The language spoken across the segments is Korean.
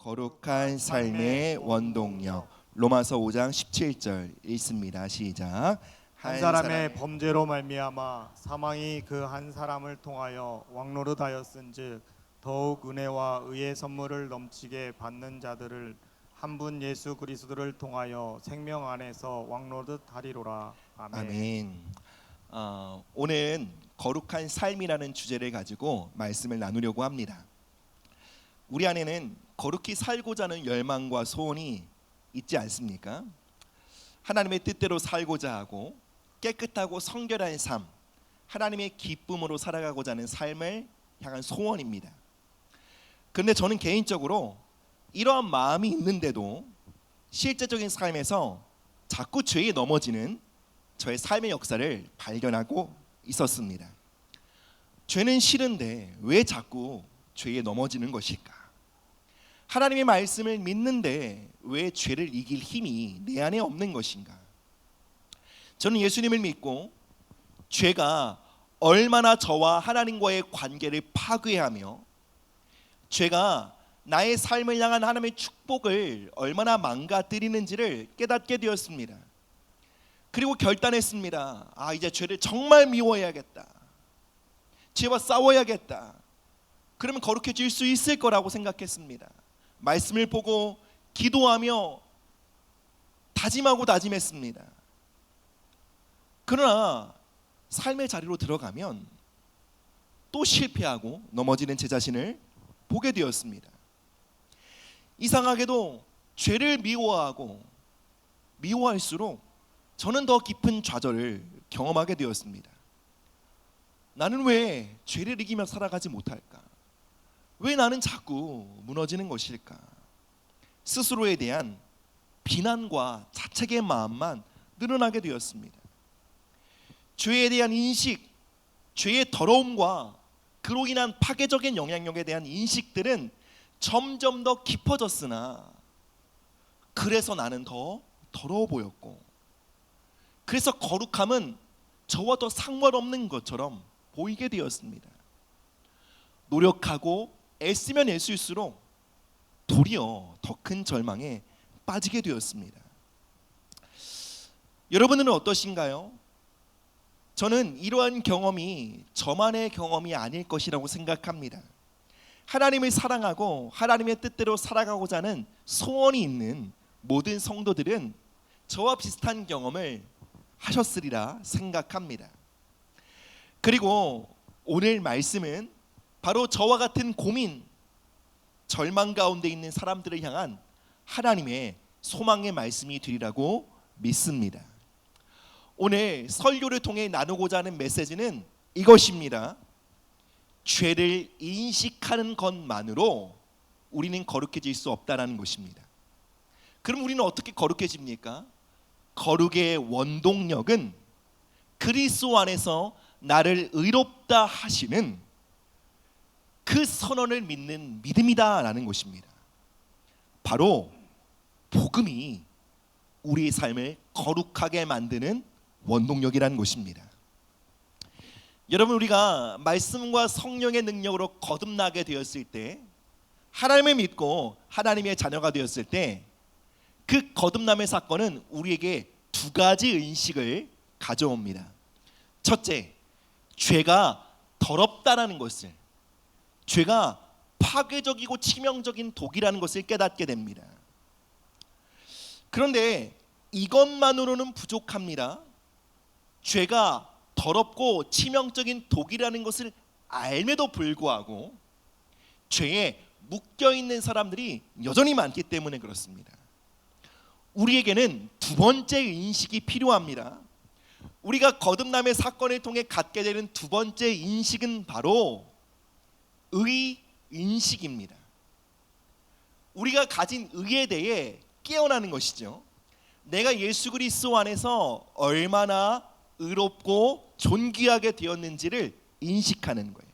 거룩한 삶의 원동력. 로마서 5장 17절 읽습니다. 시작. 한 사람의 범죄로 말미암아 사망이 그 한 사람을 통하여 왕노릇하였은즉 더욱 은혜와 의의 선물을 넘치게 받는 자들을 한 분 예수 그리스도를 통하여 생명 안에서 왕노릇하리로라. 아멘. 아멘. 오늘은 거룩한 삶이라는 주제를 가지고 말씀을 나누려고 합니다. 우리 안에는 거룩히 살고자 하는 열망과 소원이 있지 않습니까? 하나님의 뜻대로 살고자 하고 깨끗하고 성결한 삶, 하나님의 기쁨으로 살아가고자 하는 삶을 향한 소원입니다. 그런데 저는 개인적으로 이러한 마음이 있는데도 실제적인 삶에서 자꾸 죄에 넘어지는 저의 삶의 역사를 발견하고 있었습니다. 죄는 싫은데 왜 자꾸 죄에 넘어지는 것일까? 하나님의 말씀을 믿는데 왜 죄를 이길 힘이 내 안에 없는 것인가? 저는 예수님을 믿고 죄가 얼마나 저와 하나님과의 관계를 파괴하며 죄가 나의 삶을 향한 하나님의 축복을 얼마나 망가뜨리는지를 깨닫게 되었습니다. 그리고 결단했습니다. 이제 죄를 정말 미워해야겠다. 죄와 싸워야겠다. 그러면 거룩해질 수 있을 거라고 생각했습니다. 말씀을 보고 기도하며 다짐하고 다짐했습니다. 그러나 삶의 자리로 들어가면 또 실패하고 넘어지는 제 자신을 보게 되었습니다. 이상하게도 죄를 미워할수록 저는 더 깊은 좌절을 경험하게 되었습니다. 나는 왜 죄를 이기며 살아가지 못할까? 왜 나는 자꾸 무너지는 것일까? 스스로에 대한 비난과 자책의 마음만 늘어나게 되었습니다. 죄에 대한 인식, 죄의 더러움과 그로 인한 파괴적인 영향력에 대한 인식들은 점점 더 깊어졌으나 그래서 나는 더 더러워 보였고, 그래서 거룩함은 저와 더 상관없는 것처럼 보이게 되었습니다. 노력하고 애쓰면 애쓸수록 도리어 더 큰 절망에 빠지게 되었습니다. 여러분은 어떠신가요? 저는 이러한 경험이 저만의 경험이 아닐 것이라고 생각합니다. 하나님을 사랑하고 하나님의 뜻대로 살아가고자 하는 소원이 있는 모든 성도들은 저와 비슷한 경험을 하셨으리라 생각합니다. 그리고 오늘 말씀은 바로 저와 같은 고민, 절망 가운데 있는 사람들을 향한 하나님의 소망의 말씀이 되리라고 믿습니다. 오늘 설교를 통해 나누고자 하는 메시지는 이것입니다. 죄를 인식하는 것만으로 우리는 거룩해질 수 없다는 것입니다. 그럼 우리는 어떻게 거룩해집니까? 거룩의 원동력은 그리스도 안에서 나를 의롭다 하시는 그 선언을 믿는 믿음이다라는 것입니다. 바로 복음이 우리의 삶을 거룩하게 만드는 원동력이라는 것입니다. 여러분, 우리가 말씀과 성령의 능력으로 거듭나게 되었을 때, 하나님을 믿고 하나님의 자녀가 되었을 때, 그 거듭남의 사건은 우리에게 두 가지 인식을 가져옵니다. 첫째, 죄가 더럽다라는 것을, 죄가 파괴적이고 치명적인 독이라는 것을 깨닫게 됩니다. 그런데 이것만으로는 부족합니다. 죄가 더럽고 치명적인 독이라는 것을 알매도 불구하고 죄에 묶여있는 사람들이 여전히 많기 때문에 그렇습니다. 우리에게는 두 번째 인식이 필요합니다. 우리가 거듭남의 사건을 통해 갖게 되는 두 번째 인식은 바로 의인식입니다. 우리가 가진 의에 대해 깨어나는 것이죠. 내가 예수 그리스도 안에서 얼마나 의롭고 존귀하게 되었는지를 인식하는 거예요.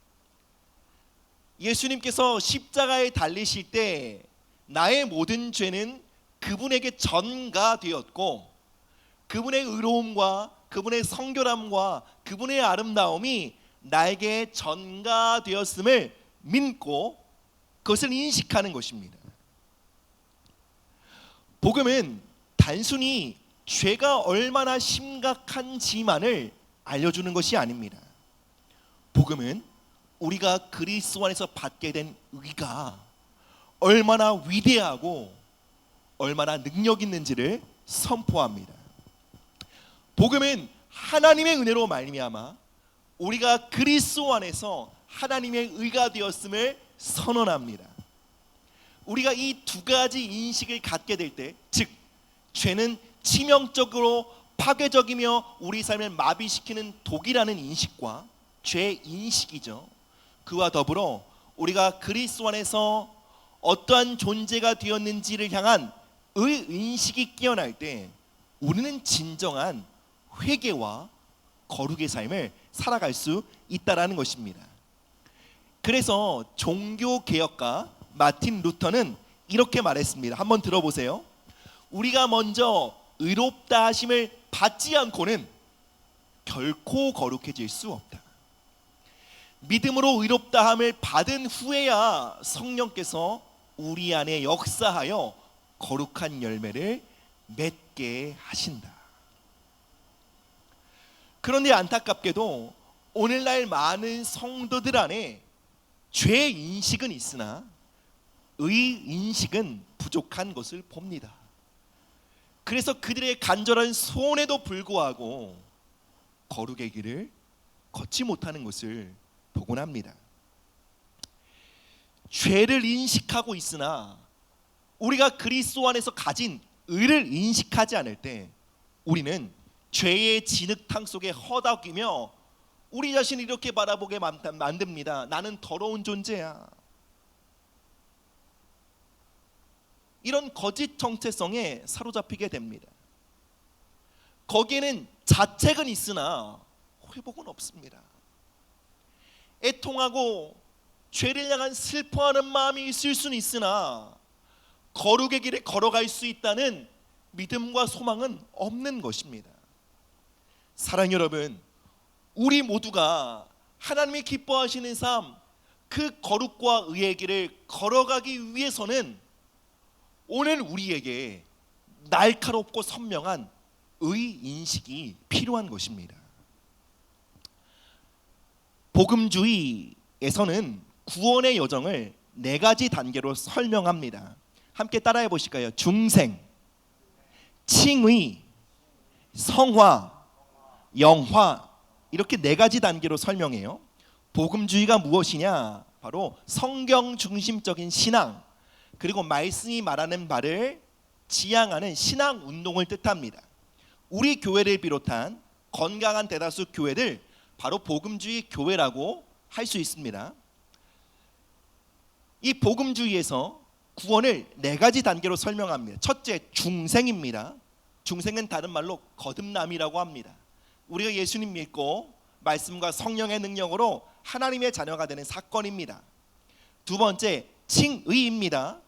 예수님께서 십자가에 달리실 때 나의 모든 죄는 그분에게 전가되었고, 그분의 의로움과 그분의 성결함과 그분의 아름다움이 나에게 전가되었음을 믿고 그것을 인식하는 것입니다. 복음은 단순히 죄가 얼마나 심각한지만을 알려주는 것이 아닙니다. 복음은 우리가 그리스도 안에서 받게 된 의가 얼마나 위대하고 얼마나 능력 있는지를 선포합니다. 복음은 하나님의 은혜로 말미암아 우리가 그리스도 안에서 하나님의 의가 되었음을 선언합니다. 우리가 이 두 가지 인식을 갖게 될 때, 즉 죄는 치명적으로 파괴적이며 우리 삶을 마비시키는 독이라는 인식과 죄 인식이죠. 그와 더불어 우리가 그리스도 안에서 어떠한 존재가 되었는지를 향한 의인식이 깨어날 때 우리는 진정한 회개와 거룩의 삶을 살아갈 수 있다라는 것입니다. 그래서 종교개혁가 마틴 루터는 이렇게 말했습니다. 한번 들어보세요. 우리가 먼저 의롭다 하심을 받지 않고는 결코 거룩해질 수 없다. 믿음으로 의롭다 함을 받은 후에야 성령께서 우리 안에 역사하여 거룩한 열매를 맺게 하신다. 그런데 안타깝게도 오늘날 많은 성도들 안에 죄 인식은 있으나 의 인식은 부족한 것을 봅니다. 그래서 그들의 간절한 소원에도 불구하고 거룩의 길을 걷지 못하는 것을 보곤 합니다. 죄를 인식하고 있으나 우리가 그리스도 안에서 가진 의를 인식하지 않을 때 우리는 죄의 진흙탕 속에 허덕이며 우리 자신을 이렇게 바라보게 만듭니다. 나는 더러운 존재야. 이런 거짓 정체성에 사로잡히게 됩니다. 거기에는 자책은 있으나 회복은 없습니다. 애통하고 죄를 향한 슬퍼하는 마음이 있을 수는 있으나 거룩의 길에 걸어갈 수 있다는 믿음과 소망은 없는 것입니다. 사랑하는 여러분, 우리 모두가 하나님이 기뻐하시는 삶, 그 거룩과 의의 길을 걸어가기 위해서는 오늘 우리에게 날카롭고 선명한 의인식이 필요한 것입니다. 복음주의에서는 구원의 여정을 4가지 단계로 설명합니다. 함께 따라해 보실까요? 중생, 칭의, 성화, 영화, 이렇게 4가지 단계로 설명해요. 복음주의가 무엇이냐? 바로 성경 중심적인 신앙, 그리고 말씀이 말하는 바를 지향하는 신앙 운동을 뜻합니다. 우리 교회를 비롯한 건강한 대다수 교회들, 바로 복음주의 교회라고 할 수 있습니다. 이 복음주의에서 구원을 4가지 단계로 설명합니다. 첫째, 중생입니다. 중생은 다른 말로 거듭남이라고 합니다. 우리가 예수님 믿고 말씀과 성령의 능력으로 하나님의 자녀가 되는 사건입니다. 두 번째, 칭의입니다.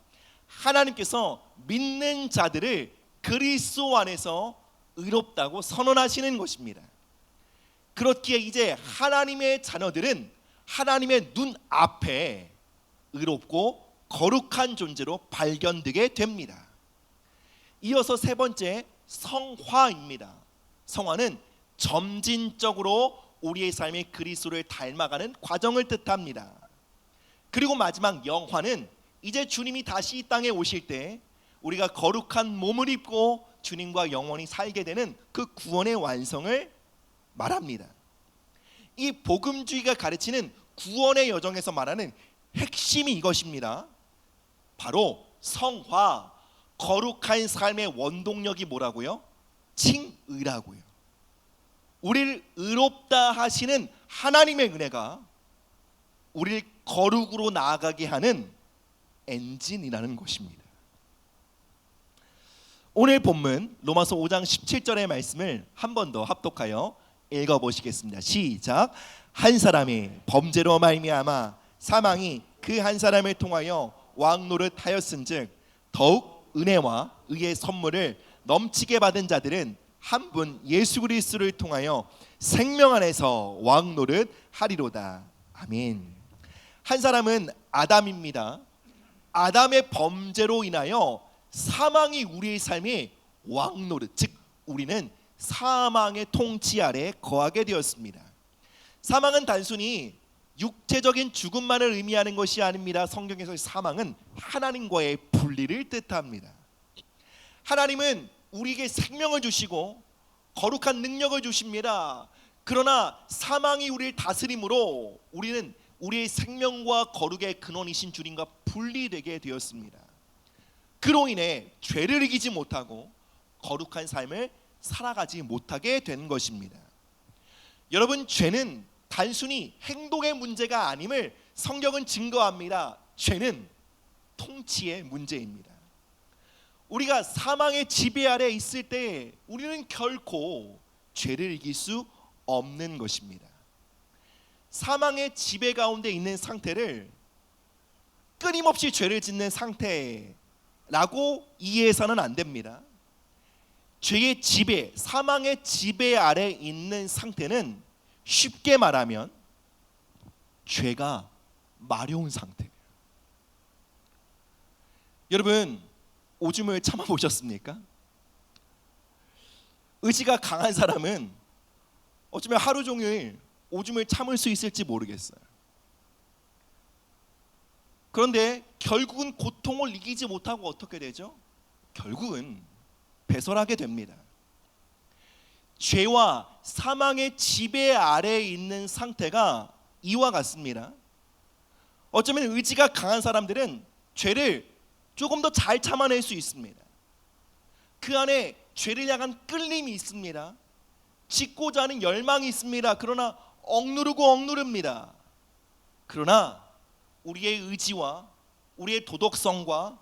하나님께서 믿는 자들을 그리스도 안에서 의롭다고 선언하시는 것입니다. 그렇기에 이제 하나님의 자녀들은 하나님의 눈 앞에 의롭고 거룩한 존재로 발견되게 됩니다. 이어서 세 번째, 성화입니다. 성화는 점진적으로 우리의 삶의 그리스도를 닮아가는 과정을 뜻합니다. 그리고 마지막 영화는 이제 주님이 다시 이 땅에 오실 때 우리가 거룩한 몸을 입고 주님과 영원히 살게 되는 그 구원의 완성을 말합니다. 이 복음주의가 가르치는 구원의 여정에서 말하는 핵심이 이것입니다. 바로 성화, 거룩한 삶의 원동력이 뭐라고요? 칭의라고요. 우리를 의롭다 하시는 하나님의 은혜가 우리를 거룩으로 나아가게 하는 엔진이라는 것입니다. 오늘 본문 로마서 5장 17절의 말씀을 한 번 더 합독하여 읽어보시겠습니다. 시작. 한 사람이 범죄로 말미암아 사망이 그 한 사람을 통하여 왕노릇하였은즉 더욱 은혜와 의의 선물을 넘치게 받은 자들은 한 분 예수 그리스도를 통하여 생명 안에서 왕노릇하리로다. 아멘. 한 사람은 아담입니다. 아담의 범죄로 인하여 사망이 우리의 삶의 왕노릇, 즉 우리는 사망의 통치 아래 거하게 되었습니다. 사망은 단순히 육체적인 죽음만을 의미하는 것이 아닙니다. 성경에서의 사망은 하나님과의 분리를 뜻합니다. 하나님은 우리에게 생명을 주시고 거룩한 능력을 주십니다. 그러나 사망이 우리를 다스림으로 우리는 우리의 생명과 거룩의 근원이신 주님과 분리되게 되었습니다. 그로 인해 죄를 이기지 못하고 거룩한 삶을 살아가지 못하게 된 것입니다. 여러분, 죄는 단순히 행동의 문제가 아님을 성경은 증거합니다. 죄는 통치의 문제입니다. 우리가 사망의 지배 아래 있을 때 우리는 결코 죄를 이길 수 없는 것입니다. 사망의 지배 가운데 있는 상태를 끊임없이 죄를 짓는 상태라고 이해해서는 안 됩니다. 죄의 지배, 사망의 지배 아래 있는 상태는 쉽게 말하면 죄가 마려운 상태예요. 여러분, 오줌을 참아보셨습니까? 의지가 강한 사람은 어쩌면 하루 종일 오줌을 참을 수 있을지 모르겠어요. 그런데 결국은 고통을 이기지 못하고 어떻게 되죠? 결국은 배설하게 됩니다. 죄와 사망의 지배 아래에 있는 상태가 이와 같습니다. 어쩌면 의지가 강한 사람들은 죄를 조금 더 잘 참아낼 수 있습니다. 그 안에 죄를 향한 끌림이 있습니다. 짓고자 하는 열망이 있습니다. 그러나 억누릅니다. 그러나 우리의 의지와 우리의 도덕성과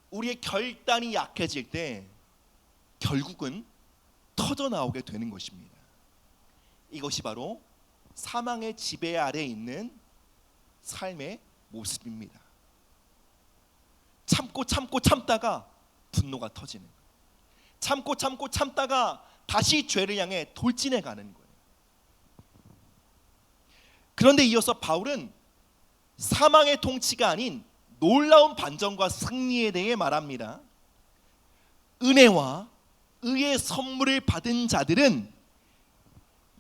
우리의 결단이 약해질 때 결국은 터져나오게 되는 것입니다. 이것이 바로 사망의 지배 아래에 있는 삶의 모습입니다. 참다가 분노가 터지는 거예요. 참다가 다시 죄를 향해 돌진해 가는 거예요. 그런데 이어서 바울은 사망의 통치가 아닌 놀라운 반전과 승리에 대해 말합니다. 은혜와 의의 선물을 받은 자들은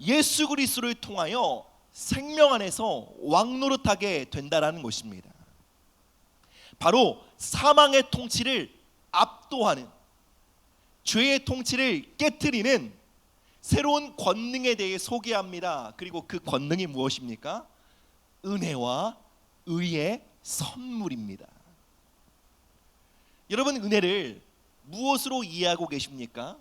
예수 그리스도를 통하여 생명 안에서 왕노릇하게 된다라는 것입니다. 바로 사망의 통치를 압도하는, 죄의 통치를 깨트리는 새로운 권능에 대해 소개합니다. 그리고 그 권능이 무엇입니까? 은혜와 의의 선물입니다. 여러분, 은혜를 무엇으로 이해하고 계십니까?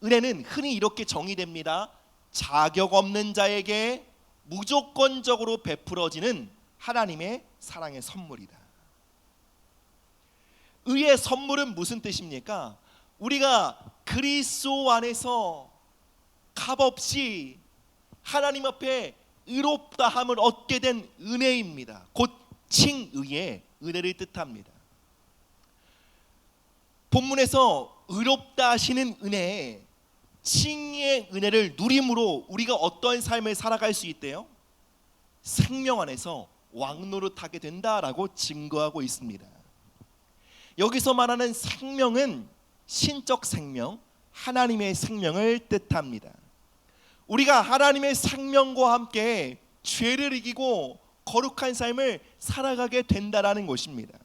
은혜는 흔히 이렇게 정의됩니다. 자격 없는 자에게 무조건적으로 베풀어지는 하나님의 사랑의 선물이다. 의의 선물은 무슨 뜻입니까? 우리가 그리스도 안에서 값없이 하나님 앞에 의롭다함을 얻게 된 은혜입니다. 곧 칭의의 은혜를 뜻합니다. 본문에서 의롭다 하시는 은혜, 칭의의 은혜를 누림으로 우리가 어떤 삶을 살아갈 수 있대요? 생명 안에서 왕노릇하게 된다라고 증거하고 있습니다. 여기서 말하는 생명은 신적 생명, 하나님의 생명을 뜻합니다. 우리가 하나님의 생명과 함께 죄를 이기고 거룩한 삶을 살아가게 된다라는 것입니다.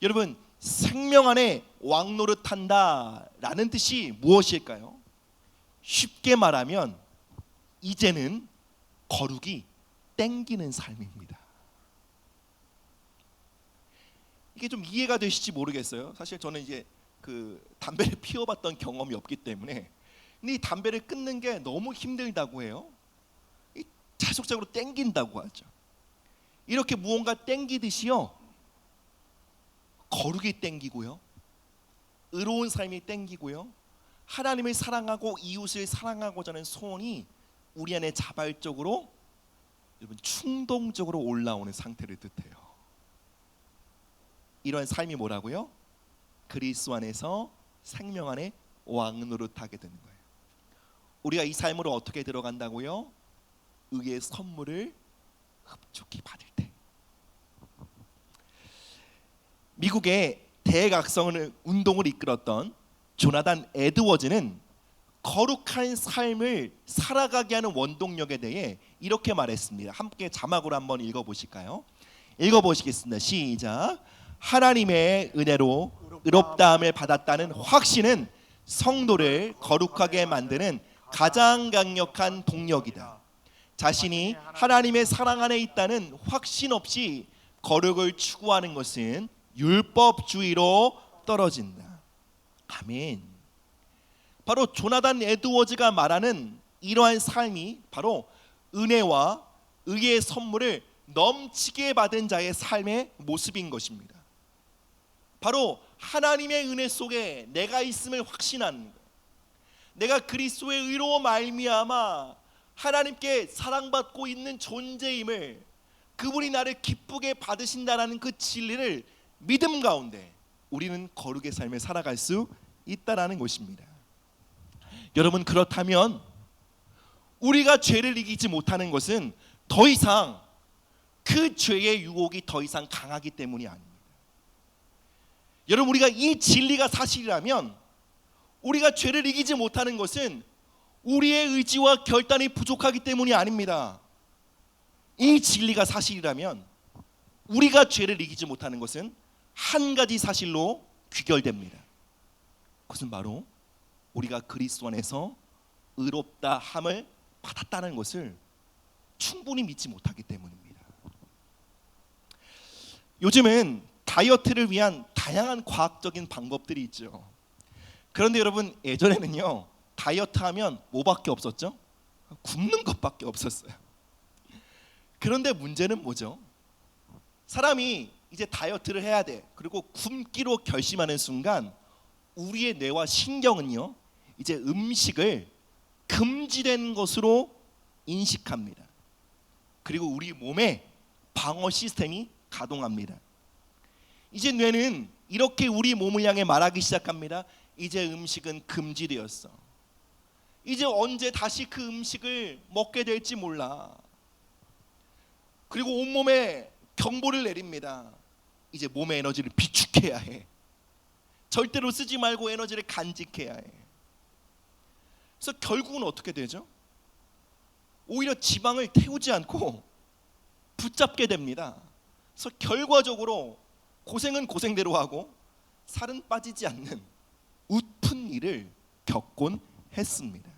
여러분, 생명 안에 왕노릇한다라는 뜻이 무엇일까요? 쉽게 말하면 이제는 거룩이 땡기는 삶입니다. 이게 좀 이해가 되실지 모르겠어요. 사실 저는 이제 그 담배를 피워봤던 경험이 없기 때문에, 근데 이 담배를 끊는 게 너무 힘들다고 해요. 자속적으로 땡긴다고 하죠. 이렇게 무언가 땡기듯이요, 거룩이 땡기고요, 의로운 삶이 땡기고요, 하나님을 사랑하고 이웃을 사랑하고자 하는 소원이 우리 안에 자발적으로, 여러분, 충동적으로 올라오는 상태를 뜻해요. 이러한 삶이 뭐라고요? 그리스도 안에서 생명 안에 왕노릇하게 되는 거예요. 우리가 이 삶으로 어떻게 들어간다고요? 의의 선물을 흡족히 받을 때. 미국의 대각성 운동을 이끌었던 조나단 에드워즈는 거룩한 삶을 살아가게 하는 원동력에 대해 이렇게 말했습니다. 함께 자막으로 한번 읽어보실까요? 읽어보시겠습니다. 시작. 하나님의 은혜로 의롭다함을 받았다는 확신은 성도를 거룩하게 만드는 가장 강력한 동력이다. 자신이 하나님의 사랑 안에 있다는 확신 없이 거룩을 추구하는 것은 율법주의로 떨어진다. 아멘. 바로 조나단 에드워즈가 말하는 이러한 삶이 바로 은혜와 의의 선물을 넘치게 받은 자의 삶의 모습인 것입니다. 바로 하나님의 은혜 속에 내가 있음을 확신하는 것, 내가 그리스도의 의로 말미암아 하나님께 사랑받고 있는 존재임을, 그분이 나를 기쁘게 받으신다라는 그 진리를 믿음 가운데 우리는 거룩의 삶을 살아갈 수 있다라는 것입니다. 여러분, 그렇다면 우리가 죄를 이기지 못하는 것은 더 이상 그 죄의 유혹이 더 이상 강하기 때문이 아닙니다. 여러분, 우리가 이 진리가 사실이라면 우리가 죄를 이기지 못하는 것은 우리의 의지와 결단이 부족하기 때문이 아닙니다. 이 진리가 사실이라면 우리가 죄를 이기지 못하는 것은 한 가지 사실로 귀결됩니다. 그것은 바로 우리가 그리스도 안에서 의롭다 함을 받았다는 것을 충분히 믿지 못하기 때문입니다. 요즘은 다이어트를 위한 다양한 과학적인 방법들이 있죠. 그런데 여러분, 예전에는요, 다이어트 하면 뭐밖에 없었죠? 굶는 것밖에 없었어요. 그런데 문제는 뭐죠? 사람이 이제 다이어트를 해야 돼, 그리고 굶기로 결심하는 순간 우리의 뇌와 신경은요, 이제 음식을 금지된 것으로 인식합니다. 그리고 우리 몸에 방어 시스템이 가동합니다. 이제 뇌는 이렇게 우리 몸을 향해 말하기 시작합니다. 이제 음식은 금지되었어. 이제 언제 다시 그 음식을 먹게 될지 몰라. 그리고 온몸에 경보를 내립니다. 이제 몸의 에너지를 비축해야 해. 절대로 쓰지 말고 에너지를 간직해야 해. 그래서 결국은 어떻게 되죠? 오히려 지방을 태우지 않고 붙잡게 됩니다. 그래서 결과적으로 고생은 고생대로 하고 살은 빠지지 않는 웃픈 일을 겪곤 했습니다.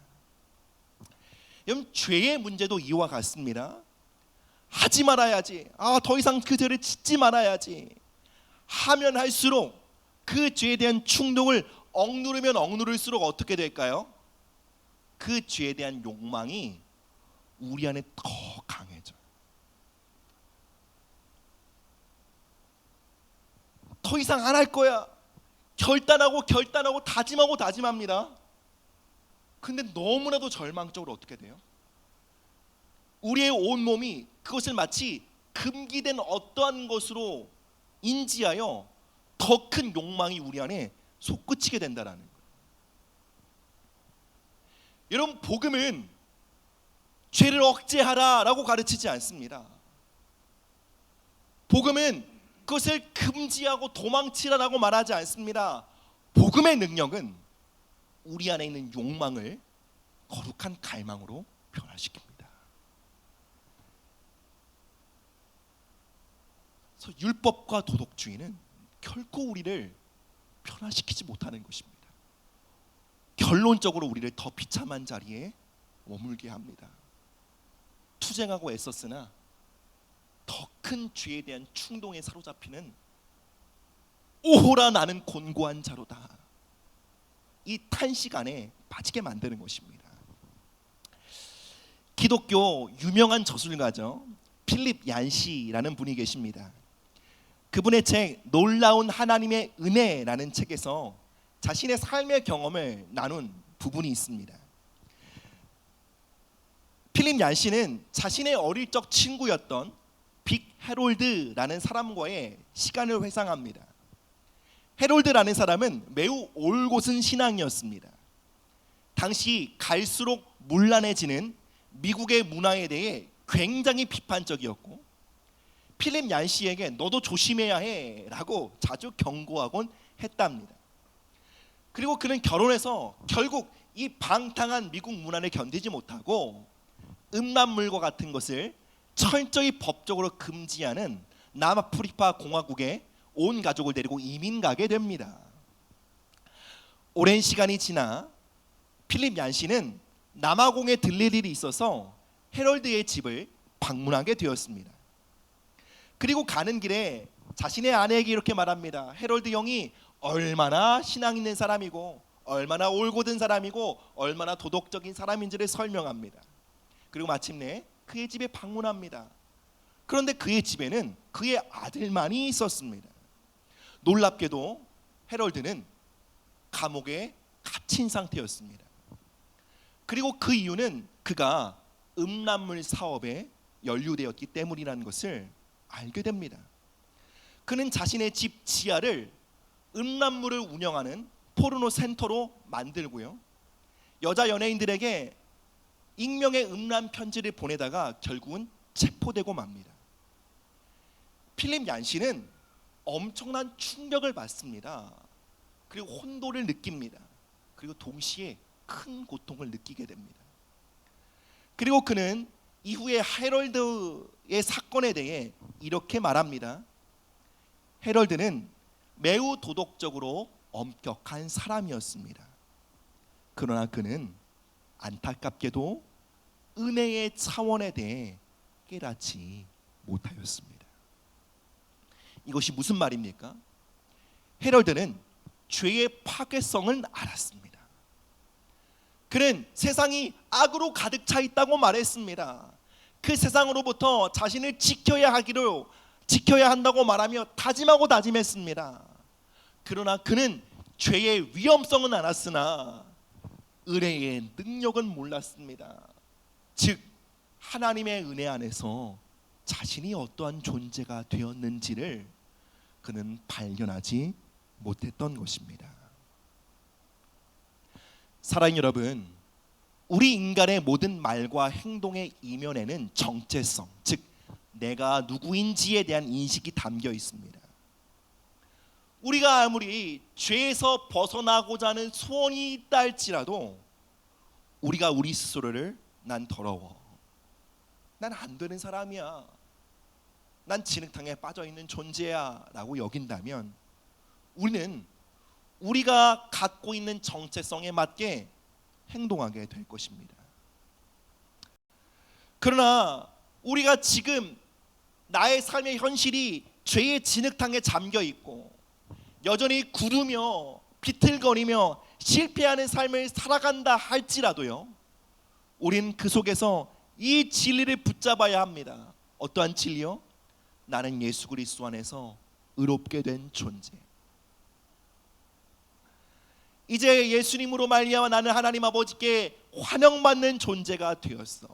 여러분, 죄의 문제도 이와 같습니다. 하지 말아야지, 더 이상 그 죄를 짓지 말아야지 하면 할수록 그 죄에 대한 충동을 억누르면 억누를수록 어떻게 될까요? 그 죄에 대한 욕망이 우리 안에 더 강해져요. 더 이상 안 할 거야. 결단하고 다짐합니다. 근데 너무나도 절망적으로 어떻게 돼요? 우리의 온몸이 그것을 마치 금기된 어떠한 것으로 인지하여 더 큰 욕망이 우리 안에 솟구치게 된다는 거예요. 여러분, 복음은 죄를 억제하라라고 가르치지 않습니다. 복음은 그것을 금지하고 도망치라라고 말하지 않습니다. 복음의 능력은 우리 안에 있는 욕망을 거룩한 갈망으로 변화시킵니다. 그래서 율법과 도덕주의는 결코 우리를 변화시키지 못하는 것입니다. 결론적으로 우리를 더 비참한 자리에 머물게 합니다. 투쟁하고 애썼으나 더 큰 죄에 대한 충동에 사로잡히는 오호라 나는 곤고한 자로다, 이 탄식 안에 빠지게 만드는 것입니다. 기독교 유명한 저술가죠, 필립 얀시라는 분이 계십니다. 그분의 책 놀라운 하나님의 은혜라는 책에서 자신의 삶의 경험을 나눈 부분이 있습니다. 필립 얀시는 자신의 어릴 적 친구였던 빅 해롤드라는 사람과의 시간을 회상합니다. 해롤드라는 사람은 매우 올곧은 신앙이었습니다. 당시 갈수록 문란해지는 미국의 문화에 대해 굉장히 비판적이었고, 필립 얀시에게 너도 조심해야 해라고 자주 경고하곤 했답니다. 그리고 그는 결혼해서 결국 이 방탕한 미국 문화를 견디지 못하고 음란물과 같은 것을 철저히 법적으로 금지하는 남아프리카 공화국에 온 가족을 데리고 이민 가게 됩니다. 오랜 시간이 지나 필립 얀시는 남아공에 들릴 일이 있어서 헤럴드의 집을 방문하게 되었습니다. 그리고 가는 길에 자신의 아내에게 이렇게 말합니다. 헤럴드 형이 얼마나 신앙 있는 사람이고 얼마나 올곧은 사람이고 얼마나 도덕적인 사람인지를 설명합니다. 그리고 마침내 그의 집에 방문합니다. 그런데 그의 집에는 그의 아들만이 있었습니다. 놀랍게도 헤럴드는 감옥에 갇힌 상태였습니다. 그리고 그 이유는 그가 음란물 사업에 연루되었기 때문이라는 것을 알게 됩니다. 그는 자신의 집 지하를 음란물을 운영하는 포르노 센터로 만들고요, 여자 연예인들에게 익명의 음란 편지를 보내다가 결국은 체포되고 맙니다. 필립 얀시는 엄청난 충격을 받습니다. 그리고 혼돈을 느낍니다. 그리고 동시에 큰 고통을 느끼게 됩니다. 그리고 그는 이후에 헤럴드의 사건에 대해 이렇게 말합니다. 헤럴드는 매우 도덕적으로 엄격한 사람이었습니다. 그러나 그는 안타깝게도 은혜의 차원에 대해 깨닫지 못하였습니다. 이것이 무슨 말입니까? 헤럴드는 죄의 파괴성을 알았습니다. 그는 세상이 악으로 가득 차 있다고 말했습니다. 그 세상으로부터 자신을 지켜야 한다고 말하며 다짐하고 다짐했습니다. 그러나 그는 죄의 위험성은 알았으나 은혜의 능력은 몰랐습니다. 즉 하나님의 은혜 안에서 자신이 어떠한 존재가 되었는지를 그는 발견하지 못했던 것입니다. 사랑하는 여러분, 우리 인간의 모든 말과 행동의 이면에는 정체성, 즉 내가 누구인지에 대한 인식이 담겨 있습니다. 우리가 아무리 죄에서 벗어나고자 하는 소원이 있다 할지라도 우리가 우리 스스로를 난 더러워, 난 안 되는 사람이야, 난 진흙탕에 빠져있는 존재야 라고 여긴다면 우리는 우리가 갖고 있는 정체성에 맞게 행동하게 될 것입니다. 그러나 우리가 지금 나의 삶의 현실이 죄의 진흙탕에 잠겨 있고 여전히 구르며 비틀거리며 실패하는 삶을 살아간다 할지라도요, 우린 그 속에서 이 진리를 붙잡아야 합니다. 어떠한 진리요? 나는 예수 그리스도 안에서 의롭게 된 존재. 이제 예수님으로 말미암아 나는 하나님 아버지께 환영받는 존재가 되었어.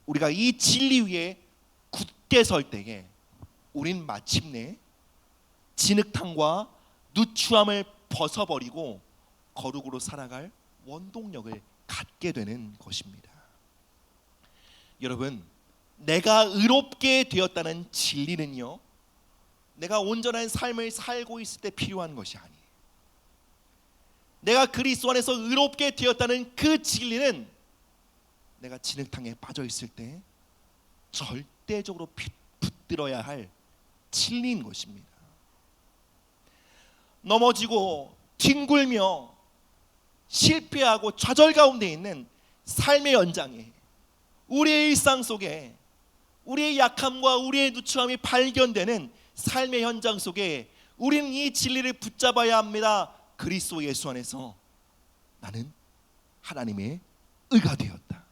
우리가 이 진리 위에 굳게 설 때에 우린 마침내 진흙탕과 누추함을 벗어버리고 거룩으로 살아갈 원동력을 갖게 되는 것입니다. 여러분, 내가 의롭게 되었다는 진리는요, 내가 온전한 삶을 살고 있을 때 필요한 것이 아니에요. 내가 그리스도 안에서 의롭게 되었다는 그 진리는 내가 진흙탕에 빠져 있을 때 절대적으로 붙들어야 할 진리인 것입니다. 넘어지고 뒹굴며 실패하고 좌절 가운데 있는 삶의 연장에 우리의 일상 속에 우리의 약함과 우리의 누추함이 발견되는 삶의 현장 속에 우리는 이 진리를 붙잡아야 합니다. 그리스도 예수 안에서 나는 하나님의 의가 되었다.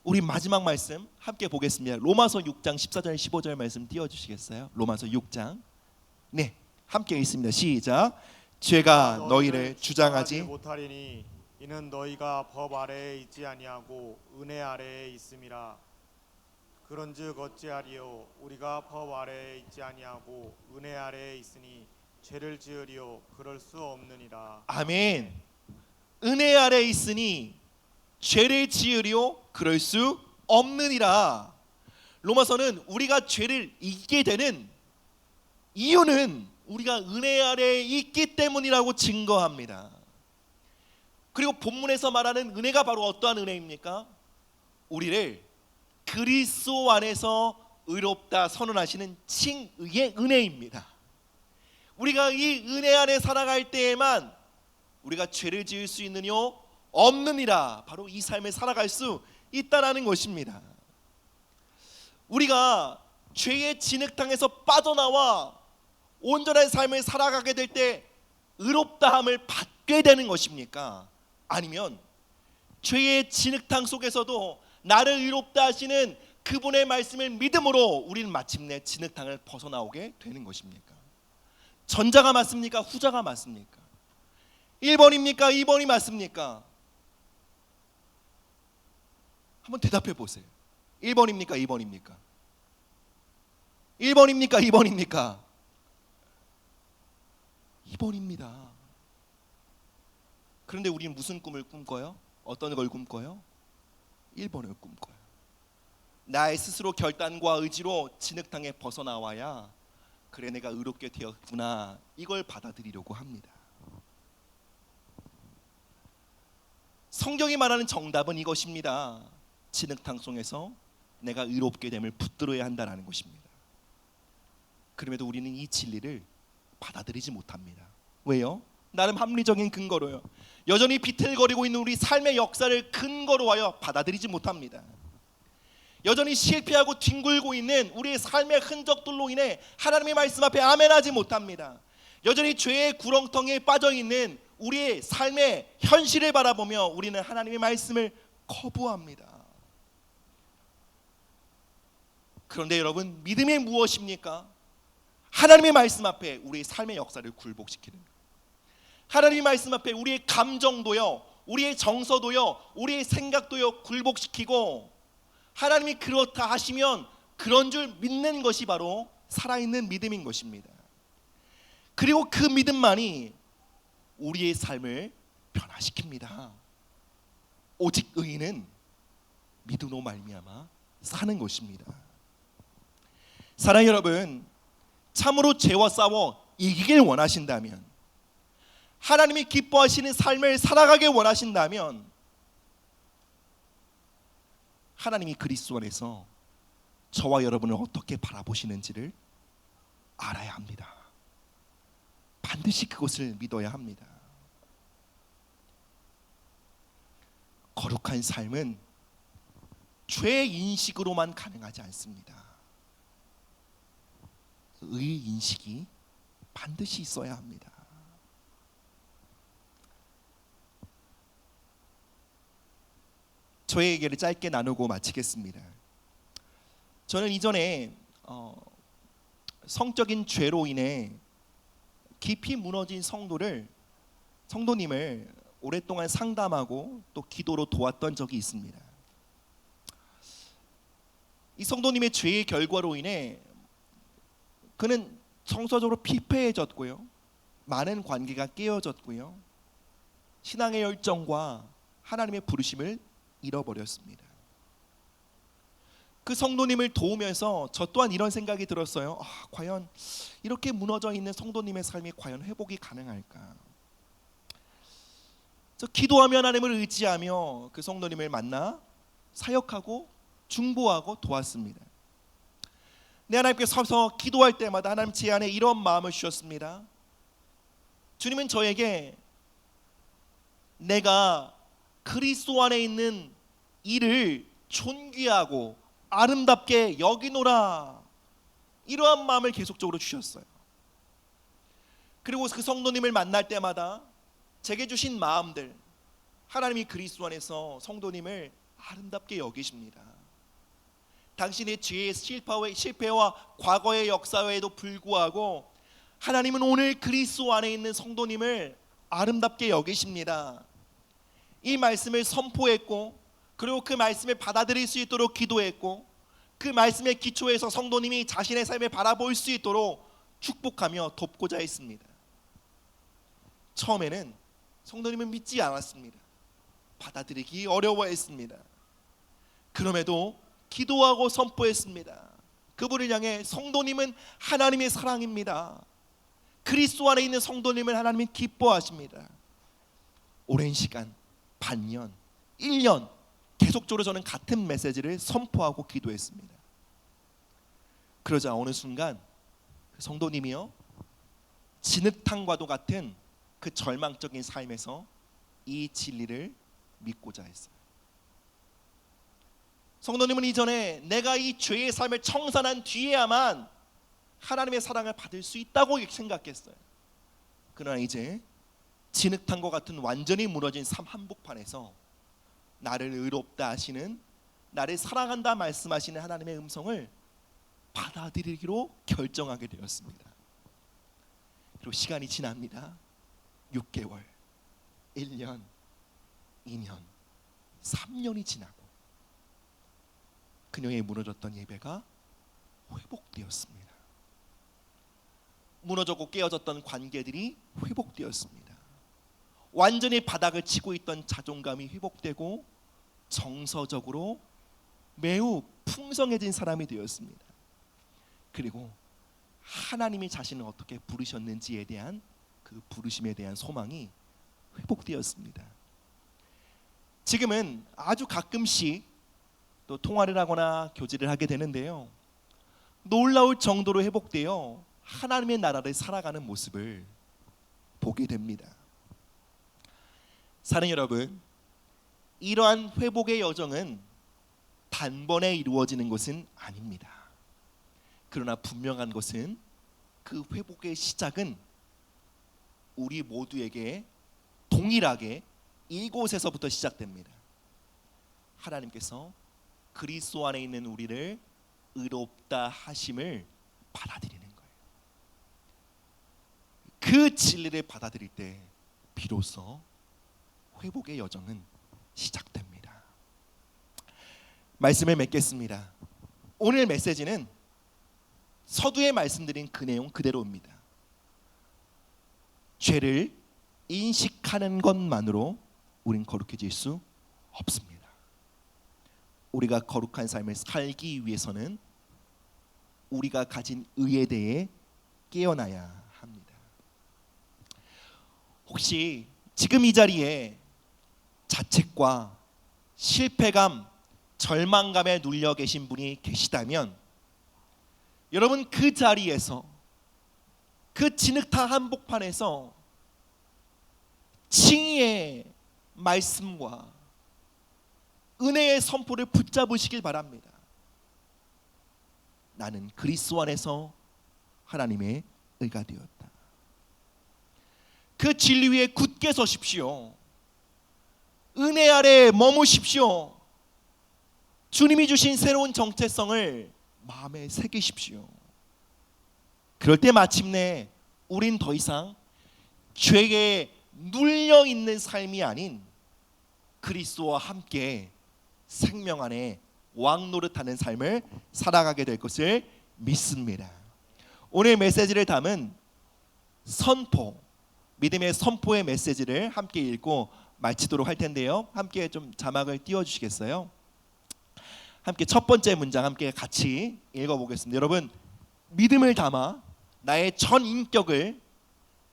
우리 마지막 말씀 함께 보겠습니다. 로마서 6장 14절 15절 말씀 띄워주시겠어요? 로마서 6장, 네, 함께 읽습니다. 시작. 죄가 너희를 주장하지 못하리니 이는 너희가 법 아래에 있지 아니하고 은혜 아래에 있음이라. 그런즉 어찌하리요? 우리가 법 아래에 있지 아니하고 은혜 아래에 있으니 죄를 지으리요? 그럴 수 없느니라. 아멘. 은혜 아래에 있으니 죄를 지으리요 그럴 수 없느니라. 로마서는 우리가 죄를 이기게 되는 이유는 우리가 은혜 아래에 있기 때문이라고 증거합니다. 그리고 본문에서 말하는 은혜가 바로 어떠한 은혜입니까? 우리를 그리스도 안에서 의롭다 선언하시는 칭의의 은혜입니다. 우리가 이 은혜 안에 살아갈 때에만 우리가 죄를 지을 수 있느뇨 없느니라. 바로 이 삶을 살아갈 수 있다라는 것입니다. 우리가 죄의 진흙탕에서 빠져나와 온전한 삶을 살아가게 될 때 의롭다함을 받게 되는 것입니까? 아니면 죄의 진흙탕 속에서도 나를 의롭다 하시는 그분의 말씀을 믿음으로 우리는 마침내 진흙탕을 벗어나오게 되는 것입니까? 전자가 맞습니까? 후자가 맞습니까? 1번입니까? 2번이 맞습니까? 한번 대답해 보세요. 1번입니까? 2번입니까? 1번입니까? 2번입니까? 2번입니다. 그런데 우리는 무슨 꿈을 꿈꿔요? 어떤 걸 꿈꿔요? 1번을 꿈꿔요. 나의 스스로 결단과 의지로 진흙탕에 벗어나와야 그래 내가 의롭게 되었구나, 이걸 받아들이려고 합니다. 성경이 말하는 정답은 이것입니다. 진흙탕 속에서 내가 의롭게 됨을 붙들어야 한다는 것입니다. 그럼에도 우리는 이 진리를 받아들이지 못합니다. 왜요? 나름 합리적인 근거로요. 여전히 비틀거리고 있는 우리 삶의 역사를 근거로 하여 받아들이지 못합니다. 여전히 실패하고 뒹굴고 있는 우리의 삶의 흔적들로 인해 하나님의 말씀 앞에 아멘하지 못합니다. 여전히 죄의 구렁텅이에 빠져있는 우리의 삶의 현실을 바라보며 우리는 하나님의 말씀을 거부합니다. 그런데 여러분, 믿음이 무엇입니까? 하나님의 말씀 앞에 우리의 삶의 역사를 굴복시키는 것. 하나님의 말씀 앞에 우리의 감정도요, 우리의 정서도요, 우리의 생각도요 굴복시키고 하나님이 그렇다 하시면 그런 줄 믿는 것이 바로 살아있는 믿음인 것입니다. 그리고 그 믿음만이 우리의 삶을 변화시킵니다. 오직 의인은 믿음으로 말미암아 사는 것입니다. 사랑하는 여러분, 참으로 죄와 싸워 이기길 원하신다면, 하나님이 기뻐하시는 삶을 살아가길 원하신다면 하나님이 그리스도 안에서 저와 여러분을 어떻게 바라보시는지를 알아야 합니다. 반드시 그것을 믿어야 합니다. 거룩한 삶은 죄 인식으로만 가능하지 않습니다. 의 인식이 반드시 있어야 합니다. 저의 얘기를 짧게 나누고 마치겠습니다. 저는 이전에 성적인 죄로 인해 깊이 무너진 성도님을 오랫동안 상담하고 또 기도로 도왔던 적이 있습니다. 이 성도님의 죄의 결과로 인해 그는 정서적으로 피폐해졌고요, 많은 관계가 깨어졌고요, 신앙의 열정과 하나님의 부르심을 잃어버렸습니다. 그 성도님을 도우면서 저 또한 이런 생각이 들었어요. 과연 이렇게 무너져 있는 성도님의 삶이 과연 회복이 가능할까? 저 기도하며 하나님을 의지하며 그 성도님을 만나 사역하고 중보하고 도왔습니다. 내 하나님께 서서 기도할 때마다 하나님 제 안에 이런 마음을 주셨습니다. 주님은 저에게 내가 그리스도 안에 있는 이를 존귀하고 아름답게 여기노라, 이러한 마음을 계속적으로 주셨어요. 그리고 그 성도님을 만날 때마다 제게 주신 마음들, 하나님이 그리스도 안에서 성도님을 아름답게 여기십니다. 당신의 죄의 실패와 과거의 역사에도 불구하고 하나님은 오늘 그리스도 안에 있는 성도님을 아름답게 여기십니다. 이 말씀을 선포했고, 그리고 그 말씀을 받아들일 수 있도록 기도했고, 그 말씀의 기초에서 성도님이 자신의 삶을 바라볼 수 있도록 축복하며 돕고자 했습니다. 처음에는 성도님은 믿지 않았습니다. 받아들이기 어려워했습니다. 그럼에도 기도하고 선포했습니다. 그분을 향해 성도님은 하나님의 사랑입니다. 그리스도 안에 있는 성도님을 하나님이 기뻐하십니다. 오랜 시간, 반년, 1년 계속적으로 저는 같은 메시지를 선포하고 기도했습니다. 그러자 어느 순간 그 성도님이요, 진흙탕과도 같은 그 절망적인 삶에서 이 진리를 믿고자 했어요. 성도님은 이전에 내가 이 죄의 삶을 청산한 뒤에야만 하나님의 사랑을 받을 수 있다고 생각했어요. 그러나 이제 진흙탕과 같은 완전히 무너진 삶 한복판에서 나를 의롭다 하시는, 나를 사랑한다 말씀하시는 하나님의 음성을 받아들이기로 결정하게 되었습니다. 그리고 시간이 지납니다. 6개월, 1년, 2년, 3년이 지나고 그녀의 무너졌던 예배가 회복되었습니다. 무너졌고 깨어졌던 관계들이 회복되었습니다. 완전히 바닥을 치고 있던 자존감이 회복되고 정서적으로 매우 풍성해진 사람이 되었습니다. 그리고 하나님이 자신을 어떻게 부르셨는지에 대한 그 부르심에 대한 소망이 회복되었습니다. 지금은 아주 가끔씩 또 통화를 하거나 교제를 하게 되는데요, 놀라울 정도로 회복되어 하나님의 나라를 살아가는 모습을 보게 됩니다. 사는 여러분, 이러한 회복의 여정은 단번에 이루어지는 것은 아닙니다. 그러나 분명한 것은 그 회복의 시작은 우리 모두에게 동일하게 이곳에서부터 시작됩니다. 하나님께서 그리스도 안에 있는 우리를 의롭다 하심을 받아들이는 거예요. 그 진리를 받아들일 때 비로소 회복의 여정은 시작됩니다. 말씀을 맺겠습니다. 오늘 메시지는 서두에 말씀드린 그 내용 그대로입니다. 죄를 인식하는 것만으로 우린 거룩해질 수 없습니다. 우리가 거룩한 삶을 살기 위해서는 우리가 가진 의에 대해 깨어나야 합니다. 혹시 지금 이 자리에 자책과 실패감, 절망감에 눌려 계신 분이 계시다면, 여러분 그 자리에서, 그 진흙탕 한복판에서 칭의의 말씀과 은혜의 선포를 붙잡으시길 바랍니다. 나는 그리스도 안에서 하나님의 의가 되었다. 그 진리 위에 굳게 서십시오. 은혜 아래 머무십시오. 주님이 주신 새로운 정체성을 마음에 새기십시오. 그럴 때 마침내 우린 더 이상 죄에 눌려 있는 삶이 아닌 그리스도와 함께 생명 안에 왕노릇하는 삶을 살아가게 될 것을 믿습니다. 오늘 메시지를 담은 선포, 믿음의 선포의 메시지를 함께 읽고 마치도록 할 텐데요, 함께 좀 자막을 띄워주시겠어요? 함께 첫 번째 문장 함께 같이 읽어보겠습니다. 여러분, 믿음을 담아 나의 전 인격을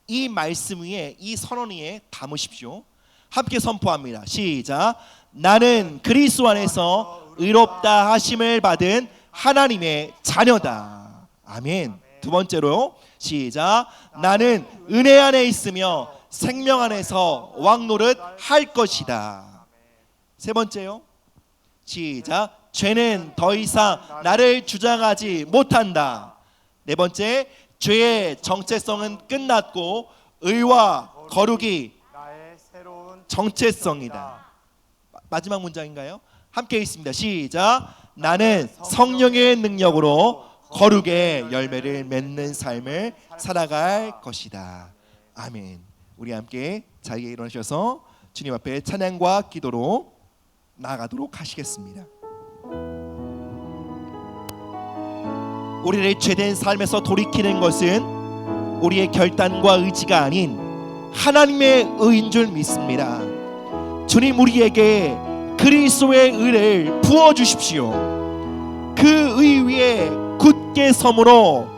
이 말씀 위에, 이 선언 위에 담으십시오. 함께 선포합니다. 시작. 나는 그리스도 안에서 의롭다 하심을 받은 하나님의 자녀다. 아멘. 두 번째로 시작. 나는 은혜 안에 있으며 생명 안에서 왕노릇 할 것이다. 세 번째요. 시작. 죄는 더 이상 나를 주장하지 못한다. 네 번째, 죄의 정체성은 끝났고 의와 거룩이 나의 새로운 정체성이다. 마지막 문장인가요? 함께 있습니다. 시작. 나는 성령의 능력으로 거룩의 열매를 맺는 삶을 살아갈 것이다. 아멘. 우리 함께 자리에 일어나셔서 주님 앞에 찬양과 기도로 나아가도록 하시겠습니다. 우리를 죄된 삶에서 돌이키는 것은 우리의 결단과 의지가 아닌 하나님의 의인 줄 믿습니다. 주님, 우리에게 그리스도의 의를 부어 주십시오. 그 의 위에 굳게 서므로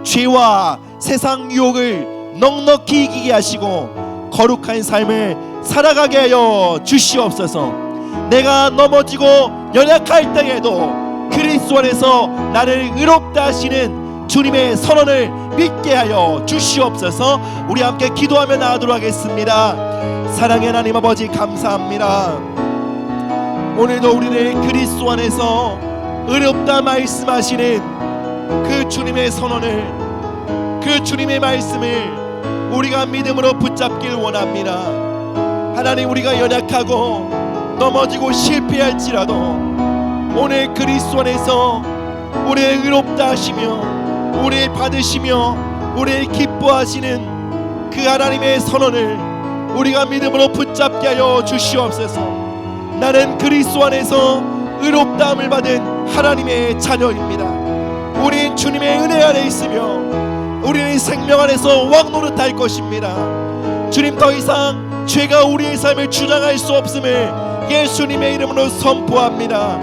죄와 세상 유혹을 넉넉히 이기게 하시고 거룩한 삶을 살아가게 하여 주시옵소서. 내가 넘어지고 연약할 때에도 그리스도 안에서 나를 의롭다 하시는 주님의 선언을 믿게 하여 주시옵소서. 우리 함께 기도하며 나아가도록 하겠습니다. 사랑의 하나님 아버지, 감사합니다. 오늘도 우리를 그리스도 안에서 의롭다 말씀하시는 그 주님의 선언을, 그 주님의 말씀을 우리가 믿음으로 붙잡길 원합니다. 하나님, 우리가 연약하고 넘어지고 실패할지라도 오늘 그리스도 안에서 우리를 의롭다 하시며 우리를 받으시며 우리를 기뻐하시는 그 하나님의 선언을 우리가 믿음으로 붙잡게 하여 주시옵소서. 나는 그리스도 안에서 의롭다함을 받은 하나님의 자녀입니다. 우린 주님의 은혜 안에 있으며 우리는 생명 안에서 왕노릇할 것입니다. 주님, 더 이상 죄가 우리의 삶을 주장할 수 없음을 예수님의 이름으로 선포합니다.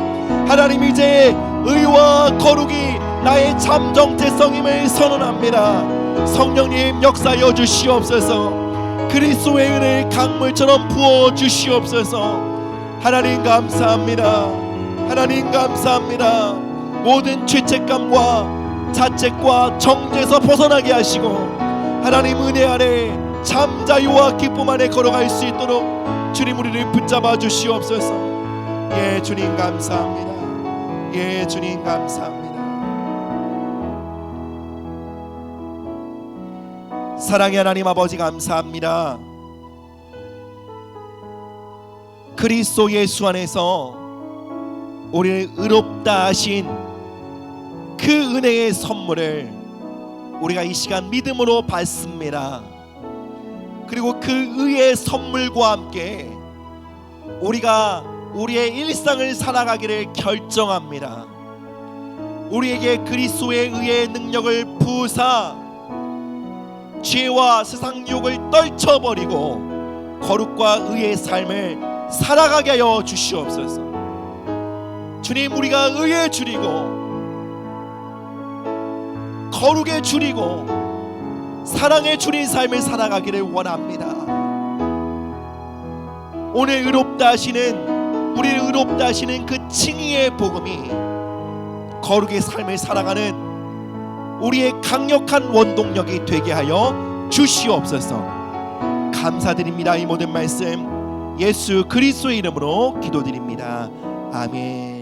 하나님, 이제 의와 거룩이 나의 참 정체성임을 선언합니다. 성령님, 역사하여 주시옵소서. 그리스도의 은혜를 강물처럼 부어 주시옵소서. 하나님 감사합니다. 하나님 감사합니다. 모든 죄책감과 자책과 정죄에서 벗어나게 하시고 하나님 은혜 안에 참 자유와 기쁨 안에 걸어갈 수 있도록 주님, 우리를 붙잡아 주시옵소서. 예, 주님 감사합니다. 예, 주님 감사합니다. 사랑의 하나님 아버지, 감사합니다. 그리스도 예수 안에서 우리를 의롭다 하신 그 은혜의 선물을 우리가 이 시간 믿음으로 받습니다. 그리고 그 의의 선물과 함께 우리가 우리의 일상을 살아가기를 결정합니다. 우리에게 그리스도의 의의 능력을 부으사 죄와 세상 유혹을 떨쳐버리고 거룩과 의의 삶을 살아가게 하여 주시옵소서. 주님, 우리가 의에 줄이고 거룩에 줄이고 사랑에 줄인 삶을 살아가기를 원합니다. 오늘 의롭다 하시는, 우리를 의롭다 하시는 그 칭의의 복음이 거룩의 삶을 살아가는 우리의 강력한 원동력이 되게 하여 주시옵소서. 감사드립니다. 이 모든 말씀 예수 그리스도의 이름으로 기도드립니다. 아멘.